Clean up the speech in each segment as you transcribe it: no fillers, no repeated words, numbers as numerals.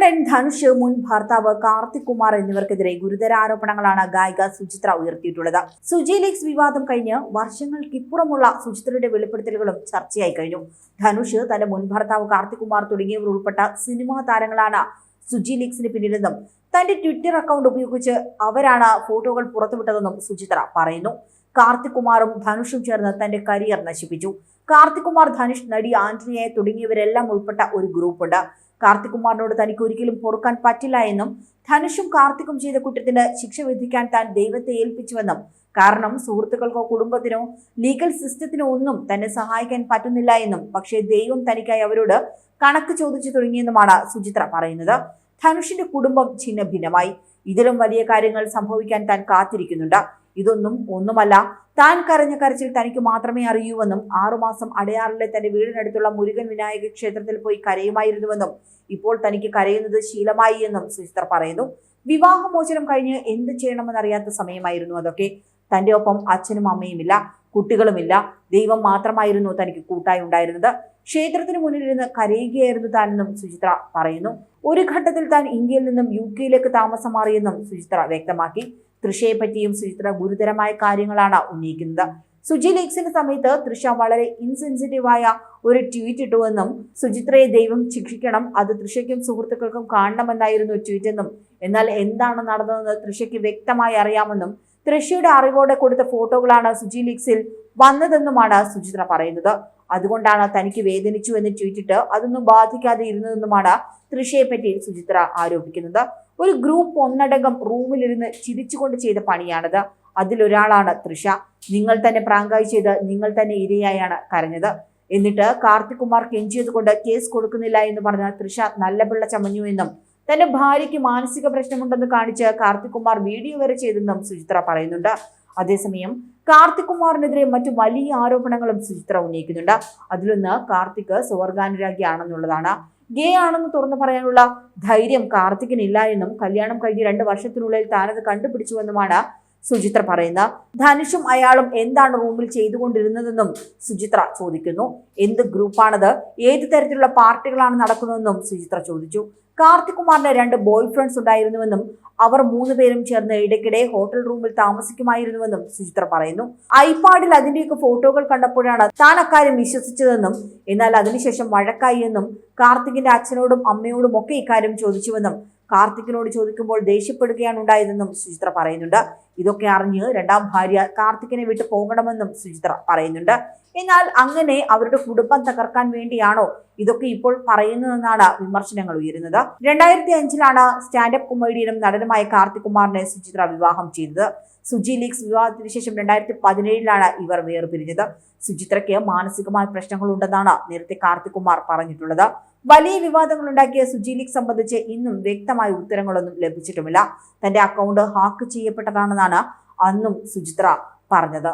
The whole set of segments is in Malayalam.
നടൻ ധനുഷ്, മുൻ ഭർത്താവ് കാർത്തിക് കുമാർ എന്നിവർക്കെതിരെ ഗുരുതര ആരോപണങ്ങളാണ് ഗായിക സുചിത്ര ഉയർത്തിയിട്ടുള്ളത്. സുജി ലീക്സ് വിവാദം കഴിഞ്ഞ് വർഷങ്ങൾക്കിപ്പുറമുള്ള സുചിത്രയുടെ വെളിപ്പെടുത്തലുകളും ചർച്ചയായി കഴിഞ്ഞു. ധനുഷ്, തന്റെ മുൻ ഭർത്താവ് കാർത്തിക് കുമാർ തുടങ്ങിയവർ ഉൾപ്പെട്ട സിനിമാ താരങ്ങളാണ് സുജി ലീക്സിന് പിന്നിലെന്നും തന്റെ ട്വിറ്റർ അക്കൗണ്ട് ഉപയോഗിച്ച് അവരാണ് ഫോട്ടോകൾ പുറത്തുവിട്ടതെന്നും സുചിത്ര പറയുന്നു. കാർത്തിക് കുമാറും ധനുഷും ചേർന്ന് തന്റെ കരിയർ നശിപ്പിച്ചു. കാർത്തിക് കുമാർ, ധനുഷ്, നടി ആന്റണിയെ തുടങ്ങിയവരെല്ലാം ഉൾപ്പെട്ട ഒരു ഗ്രൂപ്പുണ്ട്. കാർത്തിക് കുമാറിനോട് തനിക്ക് ഒരിക്കലും പൊറുക്കാൻ പറ്റില്ല എന്നും ധനുഷും കാർത്തിക്കും ചെയ്ത കുറ്റത്തിന് ശിക്ഷ വിധിക്കാൻ താൻ ദൈവത്തെ ഏൽപ്പിച്ചുവെന്നും, കാരണം സുഹൃത്തുക്കൾക്കോ കുടുംബത്തിനോ ലീഗൽ സിസ്റ്റത്തിനോ ഒന്നും തന്നെ സഹായിക്കാൻ പറ്റുന്നില്ല എന്നും, പക്ഷേ ദൈവം തനിക്കായി അവരോട് കണക്ക് ചോദിച്ചു തുടങ്ങിയെന്നുമാണ് സുചിത്ര പറയുന്നത്. ധനുഷിന്റെ കുടുംബം ഛിന്ന ഭിന്നമായി. ഇതിലും വലിയ കാര്യങ്ങൾ സംഭവിക്കാൻ താൻ കാത്തിരിക്കുന്നുണ്ട്. ഇതൊന്നും ഒന്നുമല്ല. താൻ കരഞ്ഞ കരച്ചിൽ തനിക്ക് മാത്രമേ അറിയൂവെന്നും 6 മാസം അടയാറിലെ തന്റെ വീടിനടുത്തുള്ള മുരുകൻ വിനായക ക്ഷേത്രത്തിൽ പോയി കരയുമായിരുന്നുവെന്നും ഇപ്പോൾ തനിക്ക് കരയുന്നത് ശീലമായി എന്നും സുചിത്ര പറയുന്നു. വിവാഹമോചനം കഴിഞ്ഞ് എന്ത് ചെയ്യണമെന്നറിയാത്ത സമയമായിരുന്നു അതൊക്കെ. തന്റെ ഒപ്പം അച്ഛനും അമ്മയുമില്ല, കുട്ടികളുമില്ല. ദൈവം മാത്രമായിരുന്നു തനിക്ക് കൂട്ടായി ഉണ്ടായിരുന്നത്. ക്ഷേത്രത്തിന് മുന്നിലിരുന്ന് കരയുകയായിരുന്നു താനെന്നും സുചിത്ര പറയുന്നു. ഒരു ഘട്ടത്തിൽ താൻ ഇന്ത്യയിൽ നിന്നും UK താമസം മാറിയെന്നും സുചിത്ര വ്യക്തമാക്കി. തൃഷയെ പറ്റിയും സുചിത്ര ഗുരുതരമായ കാര്യങ്ങളാണ് ഉന്നയിക്കുന്നത്. സുജി ലീക്സിന്റെ സമയത്ത് തൃഷ വളരെ ഇൻസെൻസിറ്റീവായ ഒരു ട്വീറ്റ് ഇട്ടുവെന്നും, സുചിത്രയെ ദൈവം ശിക്ഷിക്കണം, അത് തൃഷയ്ക്കും സുഹൃത്തുക്കൾക്കും കാണണമെന്നായിരുന്നു ട്വീറ്റ് എന്നും, എന്നാൽ എന്താണ് നടന്നതെന്ന് തൃഷയ്ക്ക് വ്യക്തമായി അറിയാമെന്നും, തൃഷയുടെ അറിവോടെ കൊടുത്ത ഫോട്ടോകളാണ് സുജി ലീക്സിൽ വന്നതെന്നുമാണ് സുചിത്ര പറയുന്നത്. അതുകൊണ്ടാണ് തനിക്ക് വേദനിച്ചു എന്ന് ട്വീറ്റിട്ട് അതൊന്നും ബാധിക്കാതെ ഇരുന്നതെന്നുമാണ് തൃഷയെ പറ്റി സുചിത്ര ആരോപിക്കുന്നത്. ഒരു ഗ്രൂപ്പ് ഒന്നടങ്കം റൂമിലിരുന്ന് ചിരിച്ചുകൊണ്ട് ചെയ്ത പണിയാണത്. അതിലൊരാളാണ് തൃഷ. നിങ്ങൾ തന്നെ പ്രാങ്കായി ചെയ്ത് നിങ്ങൾ തന്നെ ഇരയായാണ് കരഞ്ഞത്. എന്നിട്ട് കാർത്തിക് കുമാർ കെഞ്ചിയത് കൊണ്ട് കേസ് കൊടുക്കുന്നില്ല എന്ന് പറഞ്ഞ തൃഷ നല്ല പിള്ള ചമഞ്ഞു എന്നും, തന്റെ ഭാര്യയ്ക്ക് മാനസിക പ്രശ്നമുണ്ടെന്ന് കാണിച്ച് കാർത്തിക് കുമാർ വീഡിയോ വരെ ചെയ്തെന്നും സുചിത്ര പറയുന്നുണ്ട്. അതേസമയം കാർത്തിക് കുമാറിനെതിരെ മറ്റു വലിയ ആരോപണങ്ങളും സുചിത്ര ഉന്നയിക്കുന്നുണ്ട്. അതിലൊന്ന് കാർത്തിക് സ്വർഗാനുരാഗിയാണെന്നുള്ളതാണ്. ഗേ ആണെന്ന് തുറന്നു പറയാനുള്ള ധൈര്യം കാർത്തിക്കിനില്ല എന്നും, കല്യാണം കഴിഞ്ഞ് 2 വർഷത്തിനുള്ളിൽ താനത് കണ്ടുപിടിച്ചുവെന്നുമാണ് സുചിത്ര പറയുന്നത്. ധനുഷും അയാളും എന്താണ് റൂമിൽ ചെയ്തുകൊണ്ടിരുന്നതെന്നും സുചിത്ര ചോദിക്കുന്നു. എന്ത് ഗ്രൂപ്പാണത്, ഏത് തരത്തിലുള്ള പാർട്ടികളാണ് നടക്കുന്നതെന്നും സുചിത്ര ചോദിച്ചു. കാർത്തിക് കുമാറിന് 2 ബോയ് ഫ്രണ്ട്സ് ഉണ്ടായിരുന്നുവെന്നും, അവർ 3 പേരും ചേർന്ന് ഇടയ്ക്കിടെ ഹോട്ടൽ റൂമിൽ താമസിക്കുമായിരുന്നുവെന്നും സുചിത്ര പറയുന്നു. ഐപാഡിൽ അതിന്റെയൊക്കെ ഫോട്ടോകൾ കണ്ടപ്പോഴാണ് താൻ അക്കാര്യം വിശ്വസിച്ചതെന്നും, എന്നാൽ അതിനുശേഷം വഴക്കായി എന്നും, കാർത്തികിന്റെ അച്ഛനോടും അമ്മയോടും ഒക്കെ ഇക്കാര്യം ചോദിച്ചുവെന്നും, കാർത്തികിനോട് ചോദിക്കുമ്പോൾ ദേഷ്യപ്പെടുകയാണ് ഉണ്ടായതെന്നും സുചിത്ര പറയുന്നുണ്ട്. ഇതൊക്കെ അറിഞ്ഞ് 2ാം ഭാര്യ കാർത്തികിനെ വിട്ട് പോകണമെന്നും സുചിത്ര പറയുന്നുണ്ട്. എന്നാൽ അങ്ങനെ അവരുടെ കുടുംബം തകർക്കാൻ വേണ്ടിയാണോ ഇതൊക്കെ ഇപ്പോൾ പറയുന്നതെന്നാണ് വിമർശനങ്ങൾ ഉയരുന്നത്. 2005 സ്റ്റാൻഡപ്പ് കൊമേഡിയനും നടനുമായ കാർത്തിക് കുമാറിനെ സുചിത്ര വിവാഹം ചെയ്തത്. സുജി ലീക്സ് വിവാഹത്തിന് ശേഷം 2017 ഇവർ വേർപിരിഞ്ഞത്. സുചിത്രയ്ക്ക് മാനസികമായ പ്രശ്നങ്ങളുണ്ടെന്നാണ് നേരത്തെ കാർത്തിക് കുമാർ പറഞ്ഞിട്ടുള്ളത്. വലിയ വിവാദങ്ങൾ ഉണ്ടാക്കിയ സുജി ലീക്സ് സംബന്ധിച്ച് ഇന്നും വ്യക്തമായ ഉത്തരങ്ങളൊന്നും ലഭിച്ചിട്ടുമില്ല. തന്റെ അക്കൗണ്ട് ഹാക്ക് ചെയ്യപ്പെട്ടതാണെന്നാണ് അന്നും സുചിത്ര പറഞ്ഞത്.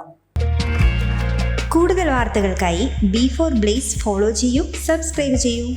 കൂടുതൽ വാർത്തകൾക്കായി B4 Blaze ഫോളോ ചെയ്യൂ, സബ്സ്ക്രൈബ് ചെയ്യൂ.